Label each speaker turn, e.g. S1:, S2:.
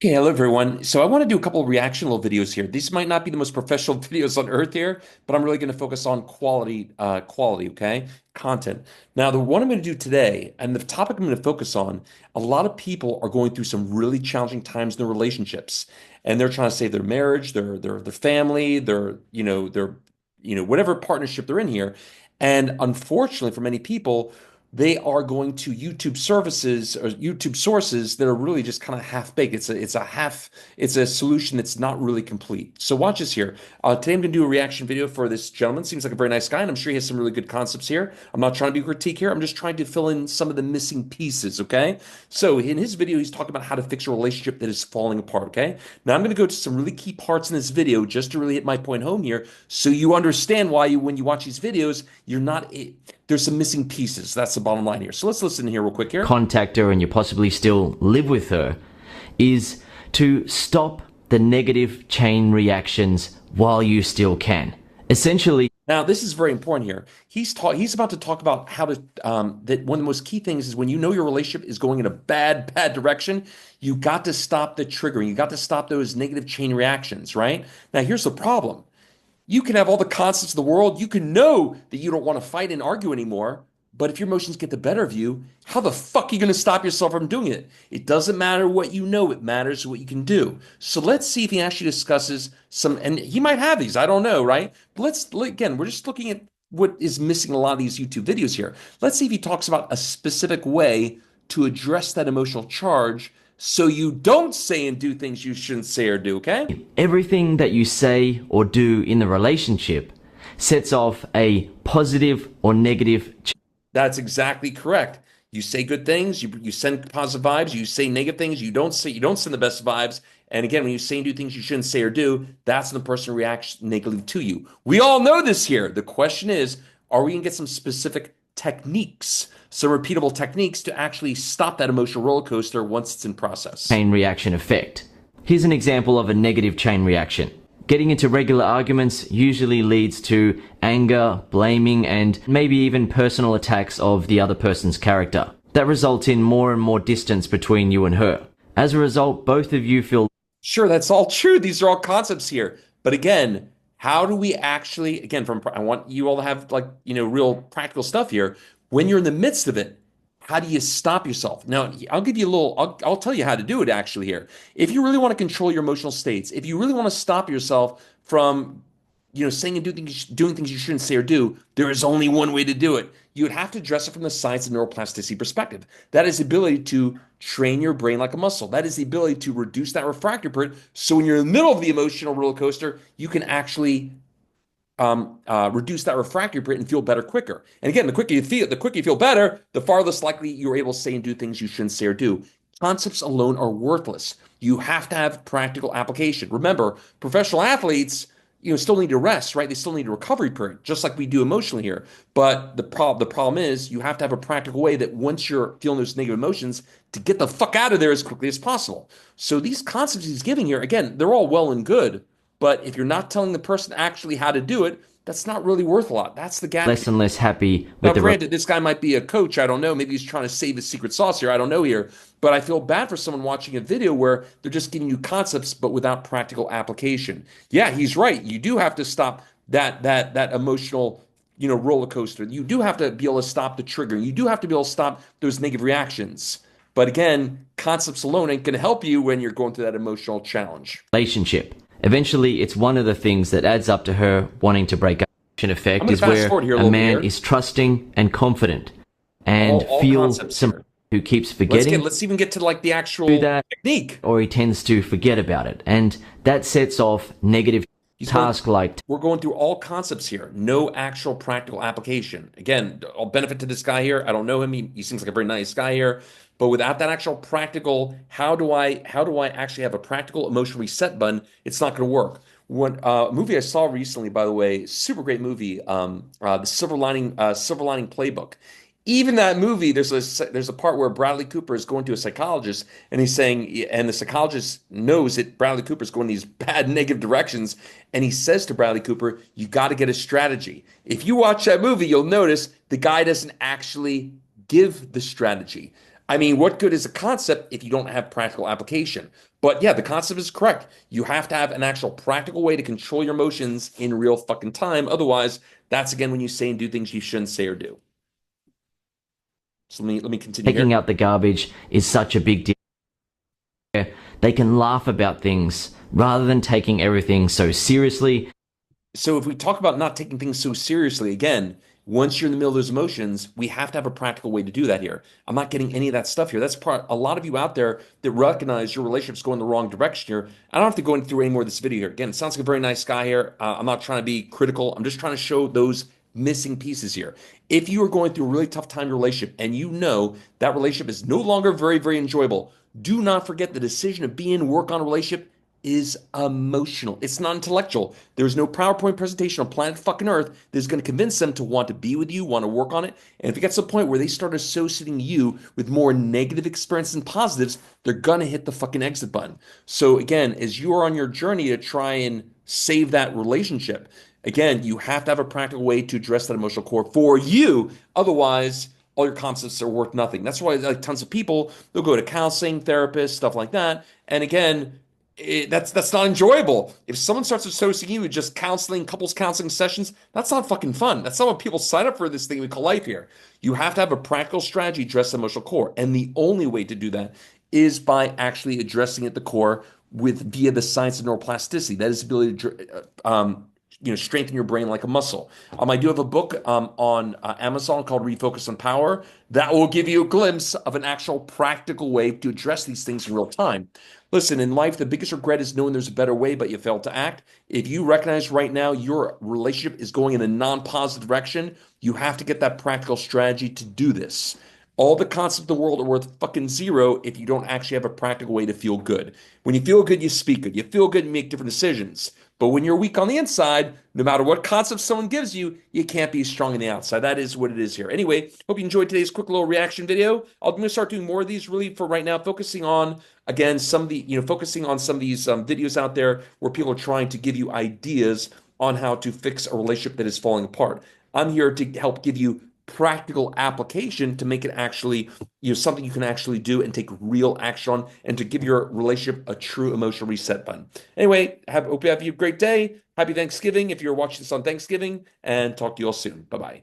S1: Okay, hello everyone. So I want to do a couple of reaction little videos here. These might not be the most professional videos on earth here, but I'm really going to focus on quality, okay? Content. Now, the one I'm going to do today, and the topic I'm going to focus on, a lot of people are going through some really challenging times in their relationships, and they're trying to save their marriage, their family, whatever partnership they're in here. And unfortunately, for many people, they are going to YouTube services or YouTube sources that are really just kind of half baked. It's a solution that's not really complete. So watch this here. Today I'm going to do a reaction video for this gentleman. Seems like a very nice guy, and I'm sure he has some really good concepts here. I'm not trying to be a critique here. I'm just trying to fill in some of the missing pieces. Okay. So in his video, he's talking about how to fix a relationship that is falling apart. Okay. Now I'm going to go to some really key parts in this video just to really hit my point home here, so you understand why when you watch these videos, you're not. There's some missing pieces. That's the bottom line here. So let's listen here real quick here.
S2: Contact her and you possibly still live with her is to stop the negative chain reactions while you still can. Essentially,
S1: Now, this is very important here. He's about to talk about how to that one of the most key things is when you know your relationship is going in a bad direction, you got to stop the triggering. You got to stop those negative chain reactions, right? Now, here's the problem. You can have all the concepts of the world. You can know that you don't want to fight and argue anymore. But if your emotions get the better of you, how the fuck are you going to stop yourself from doing it? It doesn't matter what you know, it matters what you can do. So let's see if he actually discusses some, and he might have these, I don't know, right? But again, we're just looking at what is missing in a lot of these YouTube videos here. Let's see if he talks about a specific way to address that emotional charge so you don't say and do things you shouldn't say or do, okay?
S2: everything that you say or do in the relationship sets off a positive or negative.
S1: That's exactly correct. You say good things, you send positive vibes, you say negative things, you don't send the best vibes. And again, when you say and do things you shouldn't say or do, that's when the person reacts negatively to you. We all know this here. The question is, are we gonna get some specific techniques, some repeatable techniques to actually stop that emotional roller coaster once it's in process?
S2: Chain reaction effect. Here's an example of a negative chain reaction. Getting into regular arguments usually leads to anger, blaming, and maybe even personal attacks of the other person's character. That results in more and more distance between you and her. As a result, both of you feel
S1: Sure, that's all true. These are all concepts here. But again, how do we actually, again, I want you all to have like, real practical stuff here. When you're in the midst of it, how do you stop yourself? Now, I'll give you a little, I'll tell you how to do it actually here. If you really want to control your emotional states, if you really want to stop yourself from saying and doing things you shouldn't say or do, there is only one way to do it. You would have to address it from the science and neuroplasticity perspective. That is the ability to train your brain like a muscle. That is the ability to reduce that refractory period. So when you're in the middle of the emotional roller coaster, you can actually reduce that refractory period and feel better quicker. And again, the quicker you feel better, the far less likely you're able to say and do things you shouldn't say or do. Concepts alone are worthless. You have to have practical application. Remember, professional athletes, still need to rest, right? They still need a recovery period, just like we do emotionally here. But the problem is you have to have a practical way that once you're feeling those negative emotions, to get the fuck out of there as quickly as possible. So these concepts he's giving here, again, they're all well and good, but if you're not telling the person actually how to do it, that's not really worth a lot. That's the gap.
S2: less and less happy
S1: Now,
S2: with the
S1: granted, this guy might be a coach. I don't know. Maybe he's trying to save his secret sauce here. I don't know here. But I feel bad for someone watching a video where they're just giving you concepts, but without practical application. Yeah, he's right. You do have to stop that emotional, roller coaster. You do have to be able to stop the triggering. You do have to be able to stop those negative reactions. But again, concepts alone ain't going to help you when you're going through that emotional challenge.
S2: relationship. Eventually, it's one of the things that adds up to her wanting to break up. Effect is
S1: fast
S2: where
S1: forward here a
S2: a
S1: little bit
S2: man
S1: here.
S2: is trusting and confident and
S1: All
S2: feels
S1: concepts
S2: some
S1: here.
S2: who keeps forgetting
S1: Let's even get to like the
S2: do
S1: actual
S2: that,
S1: technique.
S2: or he tends to forget about it, and that sets off negative task like
S1: We're going through all concepts here, no actual practical application. Again, I'll benefit to this guy here. I don't know him. He seems like a very nice guy here, but without that actual practical, how do I actually have a practical emotional reset button? It's not going to work. One movie I saw recently, by the way, super great movie, the Silver Lining Playbook. Even that movie, there's a part where Bradley Cooper is going to a psychologist, and he's saying, and the psychologist knows that Bradley Cooper is going these bad negative directions, and he says to Bradley Cooper, "You got to get a strategy." If you watch that movie, you'll notice the guy doesn't actually give the strategy. I mean, what good is a concept if you don't have practical application? But yeah, the concept is correct. You have to have an actual practical way to control your emotions in real fucking time. Otherwise, that's again when you say and do things you shouldn't say or do. So let me continue
S2: Taking
S1: here.
S2: out the garbage is such a big deal. They can laugh about things rather than taking everything so seriously.
S1: So if we talk about not taking things so seriously, again, once you're in the middle of those emotions, we have to have a practical way to do that here. I'm not getting any of that stuff here. That's part a lot of you out there that recognize your relationship's going the wrong direction here. I don't have to go through any more of this video here. Again, it sounds like a very nice guy here. I'm not trying to be critical. I'm just trying to show those missing pieces here. If you are going through a really tough time in your relationship and you know that relationship is no longer very, very enjoyable, do not forget the decision of being work on a relationship is emotional. It's not intellectual. There's no PowerPoint presentation on planet fucking Earth that's going to convince them to want to be with you, want to work on it. And if it gets to the point where they start associating you with more negative experiences than positives, they're going to hit the fucking exit button. So again, as you are on your journey to try and save that relationship, again, you have to have a practical way to address that emotional core for you. Otherwise, all your concepts are worth nothing. That's why like tons of people, they'll go to counseling, therapists, stuff like that. And again, that's not enjoyable. If someone starts associating you with just counseling, couples counseling sessions, that's not fucking fun. That's not what people sign up for this thing we call life here. You have to have a practical strategy to address the emotional core. And the only way to do that is by actually addressing at the core with via the science of neuroplasticity. That is the ability to strengthen your brain like a muscle. I do have a book on Amazon called Refocus on Power that will give you a glimpse of an actual practical way to address these things in real time. Listen, in life, the biggest regret is knowing there's a better way, but you failed to act. If you recognize right now your relationship is going in a non-positive direction, you have to get that practical strategy to do this. All the concepts of the world are worth fucking zero if you don't actually have a practical way to feel good. When you feel good, you speak good. You feel good, you make different decisions. But when you're weak on the inside, no matter what concept someone gives you, you can't be strong on the outside. That is what it is here. Anyway, hope you enjoyed today's quick little reaction video. I'm going to start doing more of these really for right now, focusing on, again, some of the, focusing on some of these videos out there where people are trying to give you ideas on how to fix a relationship that is falling apart. I'm here to help give you practical application to make it actually something you can actually do and take real action on and to give your relationship a true emotional reset button. Anyway, hope you have a great day. Happy Thanksgiving if you're watching this on Thanksgiving, and talk to you all soon. Bye bye.